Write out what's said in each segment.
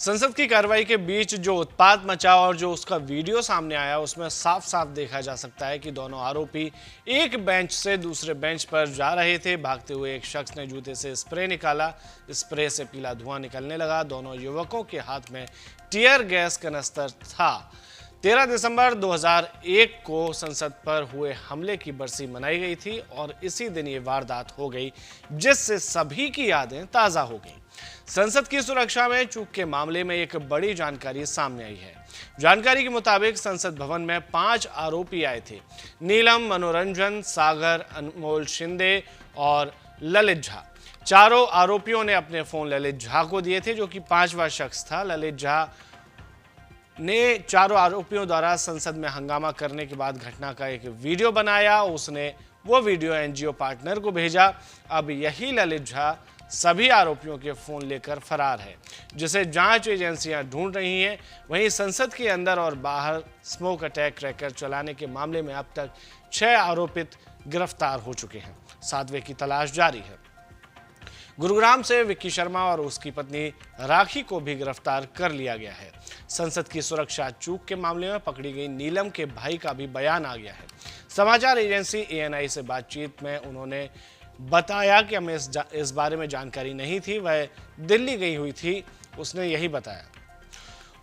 संसद की कार्रवाई के बीच जो उत्पात मचा और जो उसका वीडियो सामने आया उसमें साफ साफ देखा जा सकता है कि दोनों आरोपी एक बेंच से दूसरे बेंच पर जा रहे थे। भागते हुए एक शख्स ने जूते से स्प्रे निकाला, स्प्रे से पीला धुआं निकलने लगा। दोनों युवकों के हाथ में टियर गैस कनस्तर था। 13 दिसंबर 2001 को संसद पर हुए हमले की बरसी मनाई गई थी और इसी दिन ये वारदात हो गई जिससे सभी की यादें ताज़ा हो गई। संसद की सुरक्षा में चूक के मामले में एक बड़ी जानकारी सामने आई है। जानकारी के मुताबिक संसद भवन में 5 आरोपी आए थे। नीलम, मनोरंजन, सागर, अनमोल शिंदे और ललित झा। चारों आरोपियों ने अपने फोन ललित झा को दिए थे जो कि 5वां शख्स था। ललित झा ने चारों आरोपियों द्वारा संसद में हंगामा करने के बाद घटना का एक वीडियो बनाया। उसने वो वीडियो एनजीओ पार्टनर को भेजा। अब यही ललित झा सभी आरोपियों के फोन लेकर फरार है, जिसे जांच एजेंसियां ढूंढ रही हैं। वहीं संसद के अंदर और बाहर स्मोक अटैक क्रैकर चलाने के मामले में अब तक 6 आरोपित गिरफ्तार हो चुके हैं। 7वें की तलाश जारी है। गुरुग्राम से विक्की शर्मा और उसकी पत्नी राखी को भी गिरफ्तार कर लिया गया है। संसद की सुरक्षा चूक के मामले में पकड़ी गई नीलम के भाई का भी बयान आ गया है। समाचार एजेंसी ANI से बातचीत में उन्होंने बताया कि हमें इस बारे में जानकारी नहीं थी, वह दिल्ली गई हुई थी, उसने यही बताया।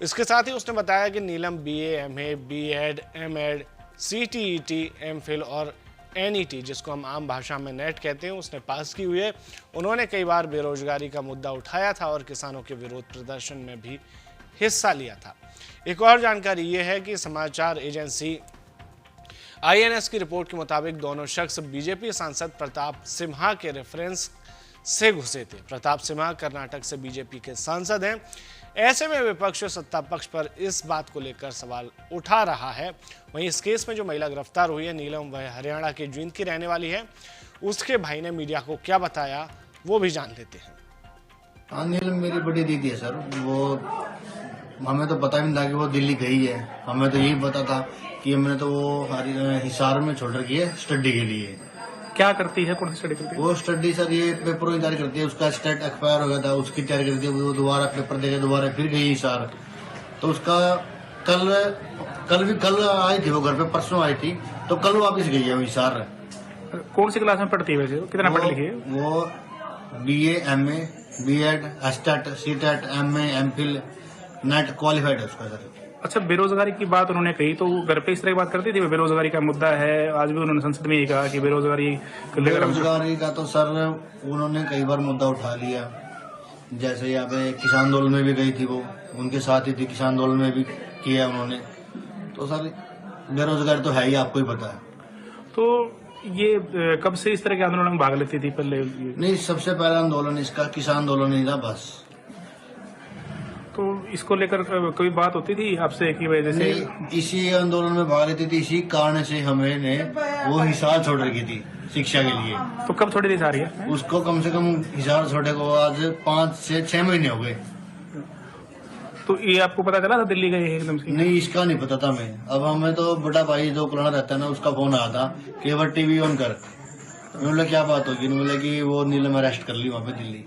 इसके साथ ही उसने बताया कि नीलम BA, MA, B.Ed, M.Ed, CTET, MPhil और NET, जिसको हम आम भाषा में नेट कहते हैं, उसने पास की हुई है। उन्होंने कई बार बेरोजगारी का मुद्दा उठाया था और किसानों के विरोध प्रदर्शन में भी हिस्सा लिया था। एक और जानकारी ये है कि समाचार एजेंसी INS की रिपोर्ट के मुताबिक दोनों शख्स बीजेपी सांसद प्रताप सिम्हा के रेफरेंस से घुसे थे। प्रताप सिम्हा कर्नाटक से बीजेपी के सांसद हैं। ऐसे में विपक्ष सत्ता पक्ष पर इस बात को लेकर सवाल उठा रहा है। वहीं इस केस में जो महिला गिरफ्तार हुई है नीलम, वह हरियाणा के जींद की रहने वाली है। उसके भाई ने मीडिया को क्या बताया वो भी जान लेते हैं। हाँ, नीलम मेरी बड़ी दीदी है सर। वो हमें तो पता भी नहीं था कि वो दिल्ली गई है। हमें तो यही पता था कि हमने तो वो हिसार में छोड़ रखी है स्टडी के लिए। क्या करती है, कौन सी स्टडी करती है? वो स्टडी सर ये पेपरों की तैयारी करती है। उसका स्टेट एक्सपायर हो गया था, उसकी तैयारी करती है। वो दोबारा पेपर देके दोबारा फिर गई हिसार। तो उसका कल आई थी वो घर पे, परसों आई थी, तो कल वापस गई है वो हिसार। कौन सी क्लास में पढ़ती है वैसे? कितना पढ़ी लिखी है वो? BA, MA, B.Ed, STAT, CTET, MA, MPhil, net qualified है उसका सर। अच्छा, बेरोजगारी की बात उन्होंने कही तो घर पे इस तरह की बात करती थी? बेरोजगारी का मुद्दा है, आज भी उन्होंने संसद में ये कहा कि बेरोजगारी का तो सर उन्होंने कई बार मुद्दा उठा लिया। जैसे यहाँ पे किसान आंदोलन में भी गई थी, वो उनके साथ ही थी, किसान आंदोलन में भी किया उन्होंने। तो सर बेरोजगारी तो है ही, आपको ही पता है। तो ये कब से इस तरह के आंदोलन में भाग लेती थी पहले? नहीं, सबसे पहला आंदोलन इसका किसान आंदोलन ही था बस। तो इसको लेकर कोई बात होती थी आपसे कि वजह से? इसी आंदोलन में भाग लेती थी, इसी कारण से हमें वो हिसार छोड़ रखी थी शिक्षा के लिए। तो कब छोड़ी थी सारी है? उसको कम से कम हिसार छोड़े को आज 5 से 6 महीने हो गए। तो ये आपको पता चला था दिल्ली गए एकदम से? नहीं, इसका नहीं पता था मैं। अब हमें तो बड़ा भाई जो पुराना रहता है ना, उसका फोन आया था कि टीवी ऑन कर। बोले क्या बात होगी? बोले कि वो नीलम अरेस्ट कर ली वहाँ पे दिल्ली।